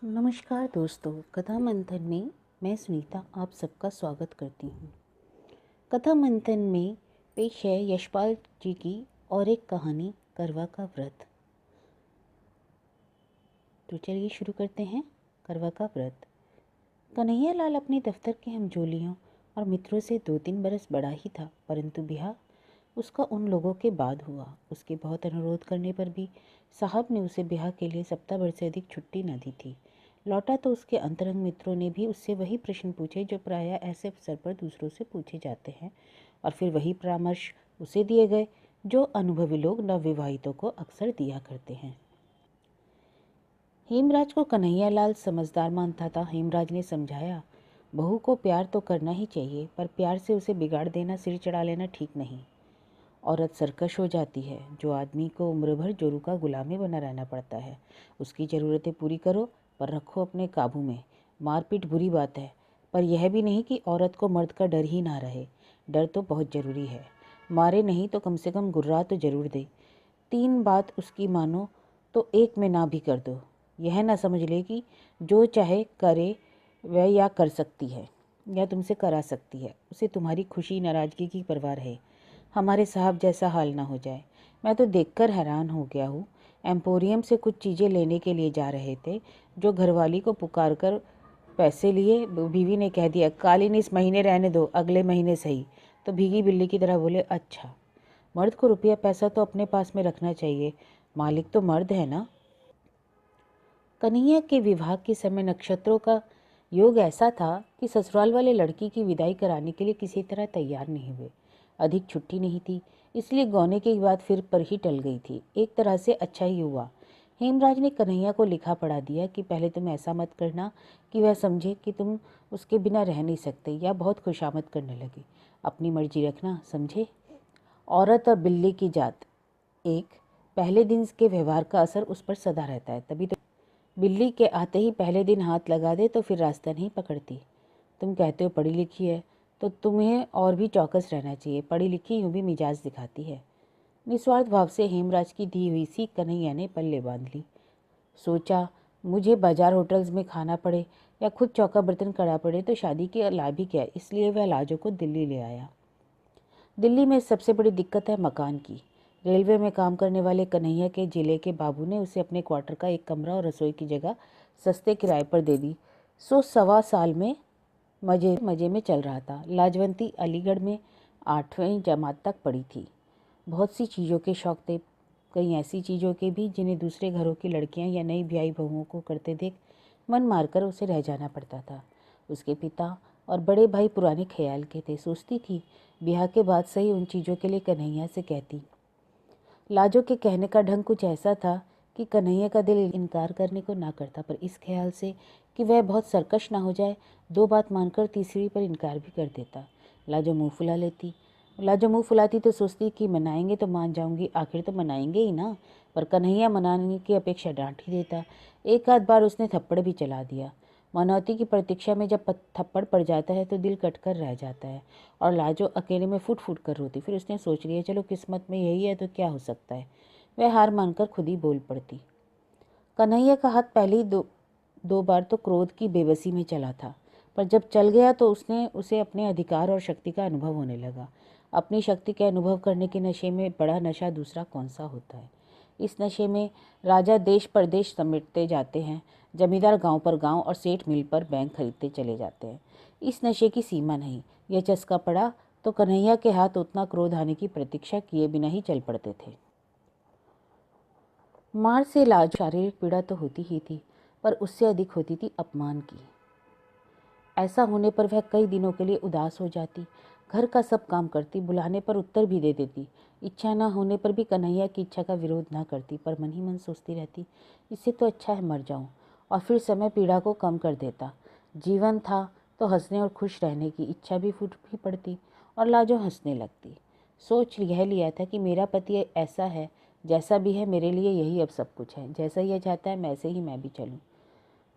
नमस्कार दोस्तों, कथा मंथन में मैं सुनीता आप सबका स्वागत करती हूँ। कथा मंथन में पेश है यशपाल जी की और एक कहानी, करवा का व्रत। तो चलिए शुरू करते हैं। करवा का व्रत। कन्हैया लाल अपने दफ्तर के हमजोलियों और मित्रों से 2-3 बरस बड़ा ही था, परंतु ब्याह उसका उन लोगों के बाद हुआ। उसके बहुत अनुरोध करने पर भी साहब ने उसे ब्याह के लिए सप्ताह भर से अधिक छुट्टी न दी थी। लौटा तो उसके अंतरंग मित्रों ने भी उससे वही प्रश्न पूछे जो प्रायः ऐसे अवसर पर दूसरों से पूछे जाते हैं, और फिर वही परामर्श उसे दिए गए जो अनुभवी लोग नवविवाहितों को अक्सर दिया करते हैं। हेमराज को कन्हैया लाल समझदार मानता था। हेमराज ने समझाया, बहू को प्यार तो करना ही चाहिए, पर प्यार से उसे बिगाड़ देना, सिर चढ़ा लेना ठीक नहीं। औरत सरकश हो जाती है। जो आदमी को उम्र भर जोरू का गुलामी बना रहना पड़ता है, उसकी ज़रूरतें पूरी करो पर रखो अपने काबू में। मारपीट बुरी बात है, पर यह भी नहीं कि औरत को मर्द का डर ही ना रहे। डर तो बहुत ज़रूरी है। मारे नहीं तो कम से कम गुर्रा तो ज़रूर दे। 3 बात उसकी मानो तो एक में ना भी कर दो। यह ना समझ ले कि जो चाहे करे वह या कर सकती है या तुमसे करा सकती है। उसे तुम्हारी खुशी नाराज़गी की परवाह है। हमारे साहब जैसा हाल ना हो जाए। मैं तो देखकर हैरान हो गया हूँ। एम्पोरियम से कुछ चीज़ें लेने के लिए जा रहे थे, जो घरवाली को पुकार कर पैसे लिए। बीवी ने कह दिया, कालीन इस महीने रहने दो, अगले महीने सही। तो भीगी बिल्ली की तरह बोले, अच्छा। मर्द को रुपया पैसा तो अपने पास में रखना चाहिए, मालिक तो मर्द है ना। कन्हैया के विवाह के समय नक्षत्रों का योग ऐसा था कि ससुराल वाले लड़की की विदाई कराने के लिए किसी तरह तैयार नहीं हुए। अधिक छुट्टी नहीं थी, इसलिए गौने की बात फिर पर ही टल गई थी। एक तरह से अच्छा ही हुआ। हेमराज ने कन्हैया को लिखा पढ़ा दिया कि पहले तुम ऐसा मत करना कि वह समझे कि तुम उसके बिना रह नहीं सकते या बहुत खुशामद करने लगे। अपनी मर्जी रखना, समझे। औरत और बिल्ली की जात एक। पहले दिन के व्यवहार का असर उस पर सदा रहता है, तभी तो बिल्ली के आते ही पहले दिन हाथ लगा दे तो फिर रास्ता नहीं पकड़ती। तुम कहते हो पढ़ी लिखी है, तो तुम्हें और भी चौकस रहना चाहिए। पढ़ी लिखी यूं भी मिजाज दिखाती है। निस्वार्थ भाव से हेमराज की दी हुई सी कन्हैया ने पल्ले बांध ली। सोचा, मुझे बाजार होटल्स में खाना पड़े या खुद चौका बर्तन करना पड़े तो शादी के लाभ ही क्या, इसलिए वह लाजो को दिल्ली ले आया। दिल्ली में सबसे बड़ी दिक्कत है मकान की। रेलवे में काम करने वाले कन्हैया के जिले के बाबू ने उसे अपने क्वार्टर का एक कमरा और रसोई की जगह सस्ते किराए पर दे दी। 100-1.25 साल में मजे मजे में चल रहा था। लाजवंती अलीगढ़ में 8वीं जमात तक पढ़ी थी। बहुत सी चीज़ों के शौक थे, कई ऐसी चीज़ों के भी जिन्हें दूसरे घरों की लड़कियां या नई ब्याही बहुओं को करते देख मन मारकर उसे रह जाना पड़ता था। उसके पिता और बड़े भाई पुराने ख्याल के थे। सोचती थी ब्याह के बाद सही उन चीज़ों के लिए कन्हैया से कहती। लाजो के कहने का ढंग कुछ ऐसा था कि कन्हैया का दिल इनकार करने को ना करता, पर इस ख्याल से कि वह बहुत सरकश ना हो जाए, 2 बात मानकर तीसरी पर इनकार भी कर देता। लाजो मुंह फुला लेती। लाजो मुंह फुलाती तो सोचती कि मनाएंगे तो मान जाऊंगी, आखिर तो मनाएंगे ही ना। पर कन्हैया मनाने की अपेक्षा डांट ही देता। एक आध बार उसने थप्पड़ भी चला दिया। मनौती की प्रतीक्षा में जब थप्पड़ पड़ जाता है तो दिल कटकर रह जाता है, और लाजो अकेले में फुट फुट कर रोती। फिर उसने सोच लिया, चलो किस्मत में यही है तो क्या हो सकता है। वह हार मानकर खुद ही बोल पड़ती। कन्हैया का हाथ पहले ही दो बार तो क्रोध की बेबसी में चला था, पर जब चल गया तो उसने उसे अपने अधिकार और शक्ति का अनुभव होने लगा। अपनी शक्ति के अनुभव करने के नशे में बड़ा नशा दूसरा कौन सा होता है। इस नशे में राजा देश परदेश समेटते जाते हैं, जमींदार गांव पर गांव और सेठ मिल पर बैंक खरीदते चले जाते हैं। इस नशे की सीमा नहीं। यह चस्का पड़ा तो कन्हैया के हाथ उतना क्रोध आने की प्रतीक्षा किए बिना ही चल पड़ते थे। मार से इलाज शारीरिक पीड़ा तो होती ही थी, पर उससे अधिक होती थी अपमान की। ऐसा होने पर वह कई दिनों के लिए उदास हो जाती। घर का सब काम करती, बुलाने पर उत्तर भी दे देती। इच्छा न होने पर भी कन्हैया की इच्छा का विरोध न करती, पर मन ही मन सोचती रहती, इससे तो अच्छा है मर जाऊं। और फिर समय पीड़ा को कम कर देता। जीवन था तो हंसने और खुश रहने की इच्छा भी फूट भी पड़ती, और लाजो हंसने लगती। सोच यह लिया था कि मेरा पति ऐसा है, जैसा भी है मेरे लिए यही अब सब कुछ है। जैसा यह चाहता है वैसे ही मैं भी चलूं।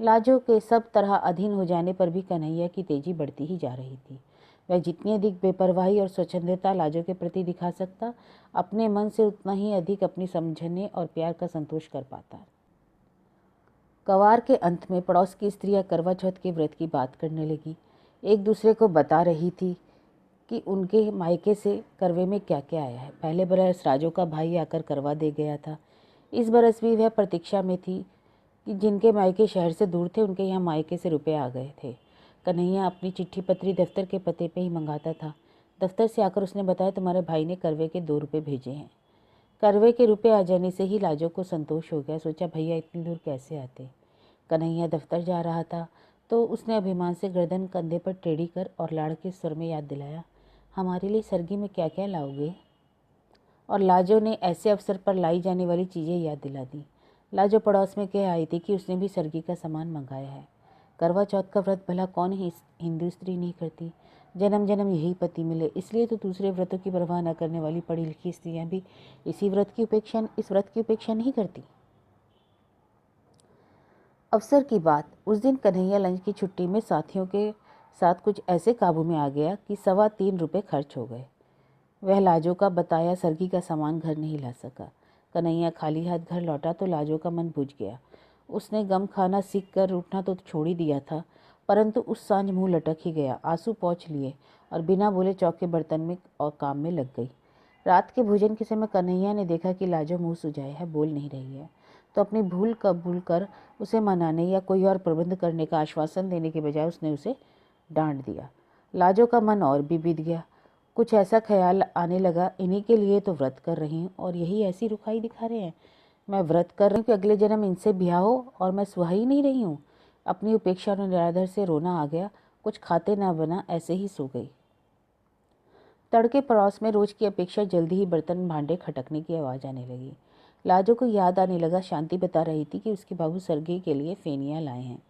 लाजो के सब तरह अधीन हो जाने पर भी कन्हैया की तेजी बढ़ती ही जा रही थी। वह जितनी अधिक बेपरवाही और स्वच्छंदता लाजो के प्रति दिखा सकता, अपने मन से उतना ही अधिक अपनी समझने और प्यार का संतोष कर पाता। कवार के अंत में पड़ोस की स्त्रियां करवा चौथ के व्रत की बात करने लगी। एक दूसरे को बता रही थी कि उनके मायके से करवे में क्या क्या आया है। पहले बरस राजू का भाई आकर करवा दे गया था। इस बरस भी वह प्रतीक्षा में थी कि जिनके मायके शहर से दूर थे उनके यहाँ मायके से रुपए आ गए थे। कन्हैया अपनी चिट्ठी पत्री दफ्तर के पते पे ही मंगाता था। दफ्तर से आकर उसने बताया, तुम्हारे भाई ने करवे के 2 रुपये भेजे हैं। करवे के रुपए आ जाने से ही लाजो को संतोष हो गया। सोचा, भैया इतनी दूर कैसे आते। कन्हैया दफ्तर जा रहा था तो उसने अभिमान से गर्दन कंधे पर टेढ़ी कर और लाड़ के स्वर में याद दिलाया, हमारे लिए सरगी में क्या क्या लाओगे। और लाजो ने ऐसे अवसर पर लाई जाने वाली चीज़ें याद दिला दी। लाजो पड़ोस में कह आई थी कि उसने भी सरगी का सामान मंगाया है। करवा चौथ का व्रत भला कौन ही हिंदू स्त्री नहीं करती। जन्म जन्म यही पति मिले, इसलिए तो दूसरे व्रतों की परवाह न करने वाली पढ़ी लिखी स्त्रियां भी इस व्रत की उपेक्षा नहीं करती। अवसर की बात, उस दिन कन्हैया लंच की छुट्टी में साथियों के साथ कुछ ऐसे काबू में आ गया कि 3.25 रुपये खर्च हो गए। वह लाजो का बताया सरगी का सामान घर नहीं ला सका। कन्हैया खाली हाथ घर लौटा तो लाजो का मन बुझ गया। उसने गम खाना सीख कर उठना तो छोड़ ही दिया था, परंतु उस सांझ मुंह लटक ही गया। आंसू पोंछ लिए और बिना बोले चौक के बर्तन में और काम में लग गई। रात के भोजन के समय कन्हैया ने देखा कि लाजो मुंह सुजाए है, बोल नहीं रही है, तो अपनी भूल कबूल कर उसे मनाने या कोई और प्रबंध करने का आश्वासन देने के बजाय उसने उसे डांट दिया। लाजो का मन और भी बिगड़ गया। कुछ ऐसा ख्याल आने लगा, इन्हीं के लिए तो व्रत कर रही हूँ और यही ऐसी रुखाई दिखा रहे हैं। मैं व्रत कर रही हूँ कि अगले जन्म इनसे ब्याह हो और मैं सुहा ही नहीं रही हूँ। अपनी उपेक्षा और निरादर से रोना आ गया। कुछ खाते ना बना, ऐसे ही सो गई। तड़के पड़ोस में रोज की अपेक्षा जल्दी ही बर्तन भांडे खटकने की आवाज़ आने लगी। लाजो को याद आने लगा, शांति बता रही थी कि उसके बाबू सरगी के लिए फेनियाँ लाए हैं।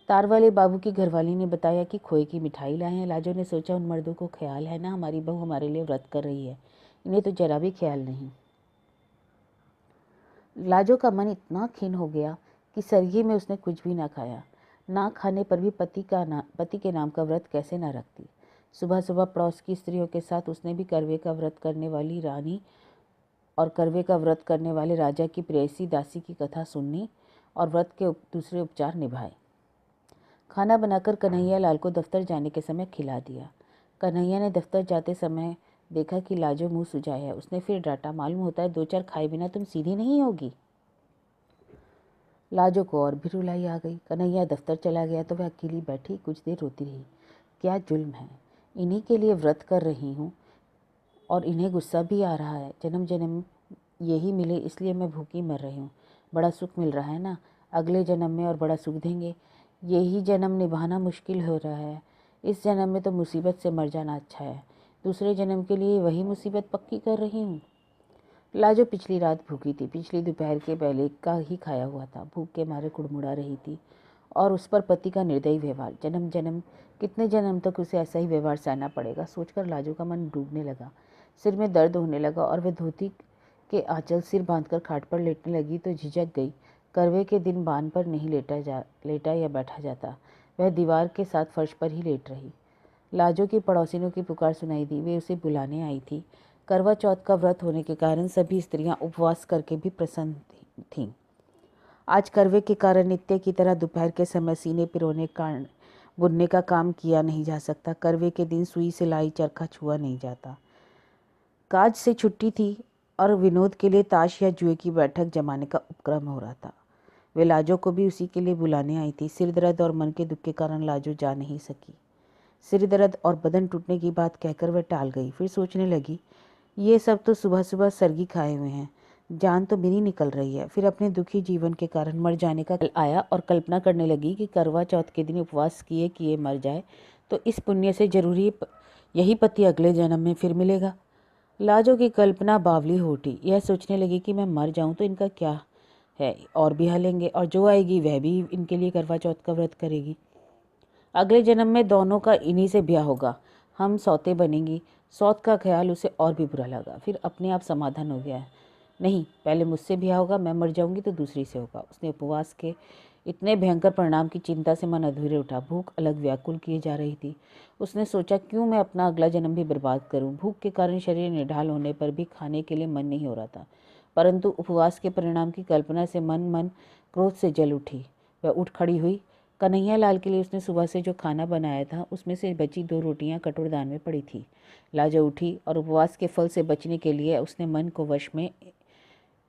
तार वाले बाबू की घरवाली ने बताया कि खोए की मिठाई लाए हैं। लाजो ने सोचा, उन मर्दों को ख्याल है ना, हमारी बहू हमारे लिए व्रत कर रही है, इन्हें तो जरा भी ख्याल नहीं। लाजो का मन इतना खिन्न हो गया कि सरगी में उसने कुछ भी ना खाया। ना खाने पर भी पति के नाम का व्रत कैसे ना रखती। सुबह सुबह पड़ोस की स्त्रियों के साथ उसने भी करवे का व्रत करने वाली रानी और करवे का व्रत करने वाले राजा की प्रेयसी दासी की कथा सुननी और व्रत के दूसरे उपचार निभाए। खाना बनाकर कन्हैया लाल को दफ्तर जाने के समय खिला दिया। कन्हैया ने दफ्तर जाते समय देखा कि लाजो मुंह सुजाए है। उसने फिर डांटा, मालूम होता है 2-4 खाए बिना तुम सीधी नहीं होगी। लाजो को और भी रुलाई आ गई। कन्हैया दफ्तर चला गया तो वह अकेली बैठी कुछ देर रोती रही। क्या जुल्म है, इन्हीं के लिए व्रत कर रही हूँ और इन्हें गुस्सा भी आ रहा है। जन्म जन्म यही मिले इसलिए मैं भूखी मर रही हूँ। बड़ा सुख मिल रहा है ना, अगले जन्म में और बड़ा सुख देंगे। यही जन्म निभाना मुश्किल हो रहा है। इस जन्म में तो मुसीबत से मर जाना अच्छा है। दूसरे जन्म के लिए वही मुसीबत पक्की कर रही हूँ। लाजो पिछली रात भूखी थी। पिछली दोपहर के पहले का ही खाया हुआ था। भूख के मारे कुड़मुड़ा रही थी और उस पर पति का निर्दयी व्यवहार। जन्म जन्म कितने जन्म तक उसे ऐसा ही व्यवहार सहना पड़ेगा, सोचकर लाजो का मन डूबने लगा। सिर में दर्द होने लगा और वह धोती के आंचल सिर बांधकर खाट पर लेटने लगी तो झिझक गई। करवे के दिन बान पर नहीं लेटा या बैठा जाता। वह दीवार के साथ फर्श पर ही लेट रही। लाजो की पड़ोसिनों की पुकार सुनाई दी। वे उसे बुलाने आई थी। करवा चौथ का व्रत होने के कारण सभी स्त्रियां उपवास करके भी प्रसन्न थीं। आज करवे के कारण नित्य की तरह दोपहर के समय सीने पिरोने कारण बुनने का काम किया नहीं जा सकता। करवे के दिन सुई सिलाई चरखा छुआ नहीं जाता। काज से छुट्टी थी और विनोद के लिए ताश या जुए की बैठक जमाने का उपक्रम हो रहा था। वे लाजो को भी उसी के लिए बुलाने आई थी। सिर दर्द और मन के दुख के कारण लाजो जा नहीं सकी। सिर दर्द और बदन टूटने की बात कहकर वह टाल गई। फिर सोचने लगी, ये सब तो सुबह सुबह सरगी खाए हुए हैं, जान तो मेरी निकल रही है। फिर अपने दुखी जीवन के कारण मर जाने का आया और कल्पना करने लगी कि करवा चौथ के दिन उपवास किए किए मर जाए तो इस पुण्य से जरूरी यही पति अगले जन्म में फिर मिलेगा। लाजो की कल्पना बावली हो उठी। यह सोचने लगी कि मैं मर जाऊं तो इनका क्या है, और भी हलेंगे और जो आएगी वह भी इनके लिए करवा चौथ का व्रत करेगी। अगले जन्म में दोनों का इन्हीं से ब्याह होगा, हम सौते बनेंगी। सौत का ख्याल उसे और भी बुरा लगा। फिर अपने आप समाधान हो गया, नहीं, पहले मुझसे ब्याह होगा, मैं मर जाऊंगी तो दूसरी से होगा। उसने उपवास के इतने भयंकर परिणाम की चिंता से मन अधूरे उठा। भूख अलग व्याकुल किए जा रही थी। उसने सोचा, क्यों मैं अपना अगला जन्म भी बर्बाद करूं। भूख के कारण शरीर निढाल होने पर भी खाने के लिए मन नहीं हो रहा था। परंतु उपवास के परिणाम की कल्पना से मन मन क्रोध से जल उठी। वह उठ खड़ी हुई। कन्हैया लाल के लिए उसने सुबह से जो खाना बनाया था उसमें से बची 2 रोटियां कटोरदान में पड़ी थी। लाजो उठी और उपवास के फल से बचने के लिए उसने मन को वश में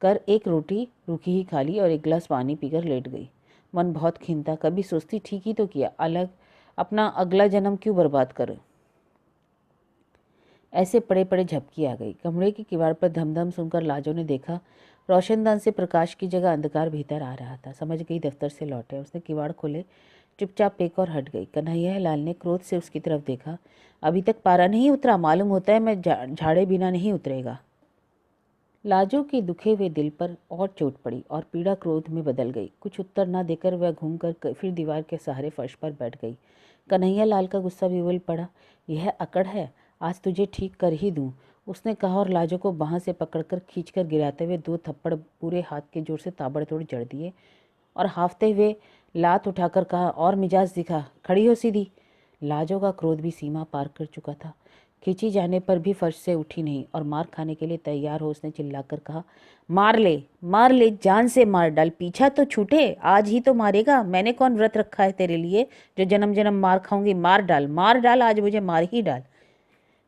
कर 1 रोटी रूखी ही खा ली और 1 गिलास पानी पीकर लेट गई। मन बहुत खिन्न था। कभी सोचती ठीक ही तो किया, अपना अगला जन्म क्यों बर्बाद करे। ऐसे पड़े पड़े झपकी आ गई। कमरे की किवाड़ पर धमधम सुनकर लाजो ने देखा रोशनदान से प्रकाश की जगह अंधकार भीतर आ रहा था। समझ गई दफ्तर से लौटे। उसने किवाड़ खोले, चुपचाप एक और हट गई। कन्हैया लाल ने क्रोध से उसकी तरफ देखा। अभी तक पारा नहीं उतरा, मालूम होता है मैं झाड़े बिना नहीं उतरेगा। लाजो के दुखे हुए दिल पर और चोट पड़ी और पीड़ा क्रोध में बदल गई। कुछ उत्तर न देकर वह घूमकर फिर दीवार के सहारे फर्श पर बैठ गई। कन्हैया लाल का गुस्सा भी उबल पड़ा। यह अकड़ है, आज तुझे ठीक कर ही दूं, उसने कहा और लाजो को बांह से पकड़कर खींचकर गिराते हुए 2 थप्पड़ पूरे हाथ के जोर से ताबड़तोड़ जड़ दिए और हाफते हुए लात उठाकर कहा, और मिजाज दिखा, खड़ी हो सीधी। लाजो का क्रोध भी सीमा पार कर चुका था। खींची जाने पर भी फर्श से उठी नहीं और मार खाने के लिए तैयार हो उसने चिल्लाकर कहा, मार ले, जान से मार डाल, पीछा तो छूटे, आज ही तो मारेगा। मैंने कौन व्रत रखा है तेरे लिए जो जन्म जन्म मार खाऊंगी। मार डाल, आज मुझे मार ही डाल।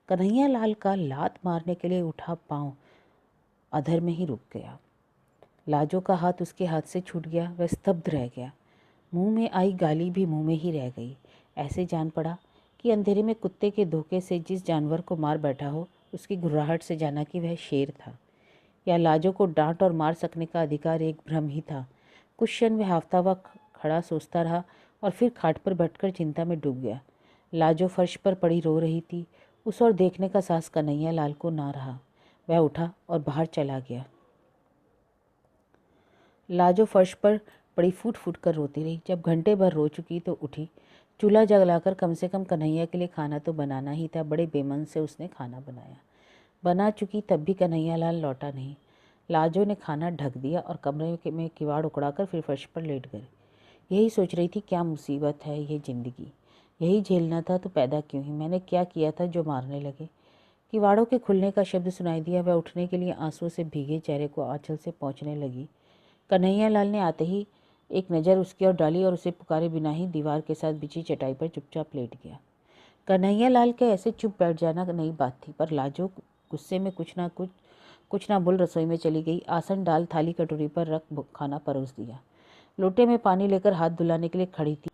कन्हैया लाल का लात मारने के लिए उठा पांव अधर में ही रुक गया। लाजो का हाथ उसके हाथ से छूट गया। वह स्तब्ध रह गया। मुंह में आई गाली भी मुंह में ही रह गई। ऐसे जान पड़ा कि अंधेरे में कुत्ते के धोखे से जिस जानवर को मार बैठा हो उसकी घुर्राहट से जाना कि वह शेर था, या लाजो को डांट और मार सकने का अधिकार एक भ्रम ही था। कुछ क्षण वह हाफता हुआ खड़ा सोचता रहा और फिर खाट पर बैठकर चिंता में डूब गया। लाजो फर्श पर पड़ी रो रही थी। उस ओर देखने का साहस कन्हैया लाल को ना रहा। वह उठा और बाहर चला गया। लाजो फर्श पर पड़ी फूट फूट कर रोती रही। जब घंटे भर रो चुकी तो उठी। चूल्हा जलाकर कम से कम कन्हैया के लिए खाना तो बनाना ही था। बड़े बेमन से उसने खाना बनाया। बना चुकी तब भी कन्हैया लाल लौटा नहीं। लाजो ने खाना ढक दिया और कमरे में किवाड़ उकड़ाकर फिर फर्श पर लेट गई। यही सोच रही थी, क्या मुसीबत है ये ज़िंदगी, यही झेलना था तो पैदा क्यों ही, मैंने क्या किया था जो मारने लगे। किवाड़ों के खुलने का शब्द सुनाई दिया। वह उठने के लिए आंसुओं से भीगे चेहरे को आंचल से पोंछने लगी। कन्हैया लाल ने आते ही एक नज़र उसकी ओर डाली और उसे पुकारे बिना ही दीवार के साथ बिछी चटाई पर चुपचाप लेट गया। कन्हैया लाल के ऐसे चुप बैठ जाना नई बात थी, पर लाजो गुस्से में कुछ ना बोल रसोई में चली गई। आसन डाल थाली कटोरी पर रख खाना परोस दिया। लोटे में पानी लेकर हाथ धुलाने के लिए खड़ी थी।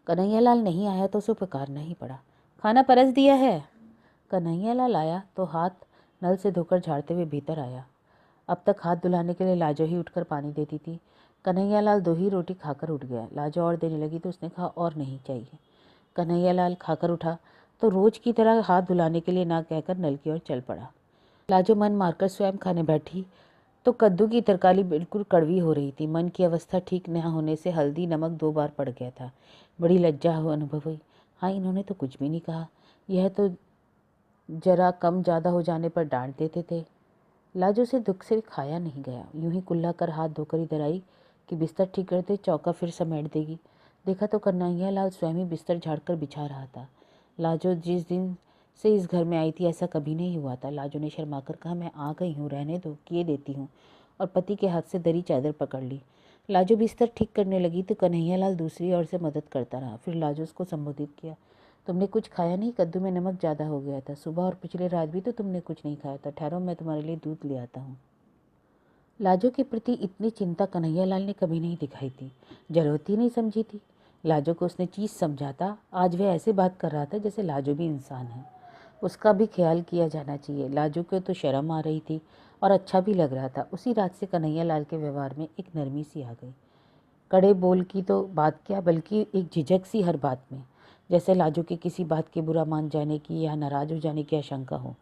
कन्हैया लाल नहीं आया तो उसे पुकारना ही पड़ा। खाना परस दिया है। कन्हैया लाल आया तो हाथ नल से धोकर झाड़ते हुए भीतर आया। अब तक हाथ धुलाने के लिए लाजो ही उठकर पानी देती थी। कन्हैया लाल 2 ही रोटी खाकर उठ गया। लाजो और देने लगी तो उसने कहा, और नहीं चाहिए। कन्हैया लाल खाकर उठा तो रोज की तरह हाथ धुलाने के लिए ना कहकर नल की ओर चल पड़ा। लाजो मन मारकर स्वयं खाने बैठी तो कद्दू की तरकारी बिल्कुल कड़वी हो रही थी। मन की अवस्था ठीक न होने से हल्दी नमक 2 बार पड़ गया था। बड़ी लज्जा अनुभव हुई। हाँ, इन्होंने तो कुछ भी नहीं कहा, यह तो जरा कम ज़्यादा हो जाने पर डांट देते थे। लाजो से दुख से खाया नहीं गया। यूं ही कुल्ला कर हाथ धोकर इधर आई कि बिस्तर ठीक करते चौका फिर समेट देगी। देखा तो कन्हैया लाल स्वयं ही बिस्तर झाड़कर बिछा रहा था। लाजो जिस दिन से इस घर में आई थी ऐसा कभी नहीं हुआ था। लाजो ने शर्माकर कहा, मैं आ गई हूँ, रहने दो, किए देती हूँ, और पति के हाथ से दरी चादर पकड़ ली। लाजो बिस्तर ठीक करने लगी तो कन्हैया लाल दूसरी ओर से मदद करता रहा। फिर लाजो उसको संबोधित किया, तुमने कुछ खाया नहीं, कद्दू में नमक ज़्यादा हो गया था। सुबह और पिछले रात भी तो तुमने कुछ नहीं खाया था। ठहरो, मैं तुम्हारे लिए दूध ले आता हूँ। लाजो के प्रति इतनी चिंता कन्हैया लाल ने कभी नहीं दिखाई थी, जरूरत ही नहीं समझी थी। लाजो को उसने चीज़ समझा था। आज वह ऐसे बात कर रहा था जैसे लाजो भी इंसान है, उसका भी ख्याल किया जाना चाहिए। लाजो को तो शर्म आ रही थी और अच्छा भी लग रहा था। उसी रात से कन्हैया लाल के व्यवहार में एक नरमी सी आ गई। कड़े बोल की तो बात क्या, बल्कि एक झिझक सी हर बात में, जैसे लाजो के किसी बात के बुरा मान जाने की या नाराज हो जाने की आशंका हो।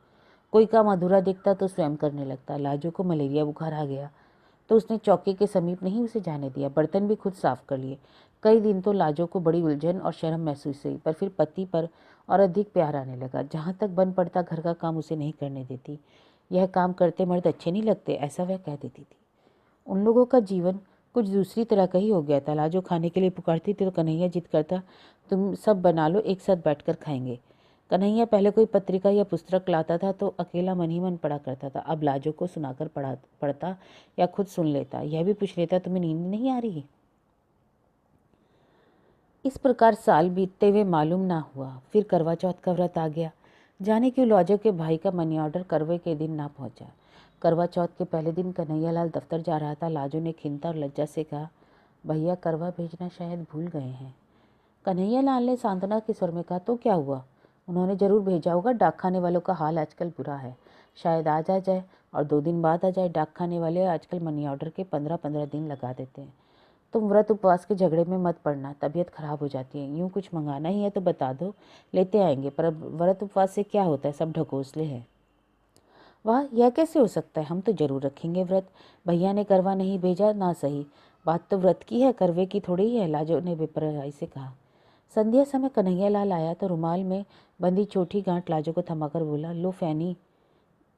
कोई काम अधूरा दिखता तो स्वयं करने लगता। लाजो को मलेरिया बुखार आ गया तो उसने चौके के समीप नहीं उसे जाने दिया। बर्तन भी खुद साफ कर लिए। कई दिन तो लाजो को बड़ी उलझन और शर्म महसूस हुई, पर फिर पति पर और अधिक प्यार आने लगा। जहाँ तक बन पड़ता घर का काम उसे नहीं करने देती। यह काम करते मर्द अच्छे नहीं लगते, ऐसा वह कह देती थी। उन लोगों का जीवन कुछ दूसरी तरह का ही हो गया था। लाजो खाने के लिए पुकारती थी तो कन्हैया जिद करता, तुम सब बना लो, एक साथ बैठकर खाएंगे। कन्हैया पहले कोई पत्रिका या पुस्तक लाता था तो अकेला मन ही मन पढ़ा करता था। अब लाजो को सुनाकर पढ़ता या खुद सुन लेता। यह भी पूछ लेता, तुम्हें नींद नहीं आ रही? इस प्रकार साल बीतते हुए मालूम ना हुआ। फिर करवा चौथ का व्रत आ गया। जाने क्यों लाजो के भाई का मनी ऑर्डर करवे के दिन ना पहुंचा। करवा चौथ के पहले दिन कन्हैया लाल दफ्तर जा रहा था। लाजो ने खिंता और लज्जा से कहा, भैया करवा भेजना शायद भूल गए हैं। कन्हैया लाल ने सांत्वना के स्वर में कहा, तो क्या हुआ, उन्होंने जरूर भेजा होगा। डाक खाने वालों का हाल आजकल बुरा है। शायद आज आ जाए और 2 दिन बाद आ जाए। डाक खाने वाले आजकल मनी ऑर्डर के 15-15 दिन लगा देते हैं। तुम व्रत उपवास के झगड़े में मत पड़ना, तबीयत खराब हो जाती है। यूं कुछ मंगाना ही है तो बता दो, लेते आएंगे। पर अब व्रत उपवास से क्या होता है, सब ढकोसले हैं। वाह, यह कैसे हो सकता है, हम तो जरूर रखेंगे व्रत। भैया ने करवा नहीं भेजा ना सही, बात तो व्रत की है, करवे की थोड़ी है, लाजो ने बेपरवाही से कहा। संध्या समय कन्हैया लाल आया तो रुमाल में बंधी छोटी गांठ लाजो को थमाकर बोला, लो फैनी,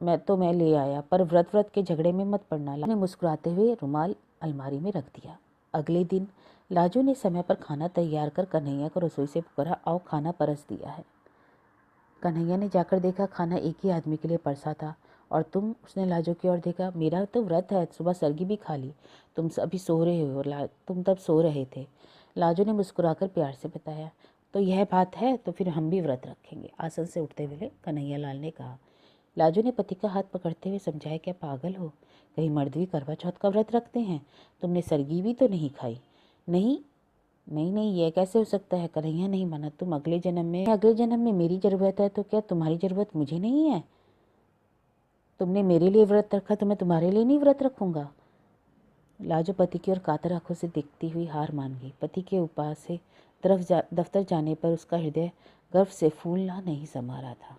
मैं ले आया, पर व्रत के झगड़े में मत पड़ना। लाजो ने मुस्कुराते हुए रुमाल अलमारी में रख दिया। अगले दिन लाजो ने समय पर खाना तैयार कर कन्हैया को रसोई से पुकारा, आओ खाना परस दिया है। कन्हैया ने जाकर देखा खाना एक ही आदमी के लिए परसा था। और तुम, उसने लाजो की ओर देखा, मेरा तो व्रत है, सुबह सरगी भी खा ली, तुम अभी सो रहे हो। तुम तब सो रहे थे। लाजो ने मुस्कुराकर प्यार से बताया, तो यह बात है, तो फिर हम भी व्रत रखेंगे। आसन से उठते हुए कन्हैया लाल ने कहा। लाजो ने पति का हाथ पकड़ते हुए समझाया, क्या पागल हो, कहीं मर्द भी करवा चौथ का व्रत रखते हैं? तुमने सरगी भी तो नहीं खाई? नहीं नहीं नहीं, यह कैसे हो सकता है? कन्हैया नहीं माना। तुम अगले जन्म में मेरी जरूरत है तो क्या तुम्हारी जरूरत मुझे नहीं है? तुमने मेरे लिए व्रत रखा तो मैं तुम्हारे लिए नहीं व्रत रखूंगा। लाजो पति की ओर कातर आंखों से देखती हुई हार मान गई। पति के उपास से दफ्तर जाने पर उसका हृदय गर्व से फूलना नहीं समा रहा था।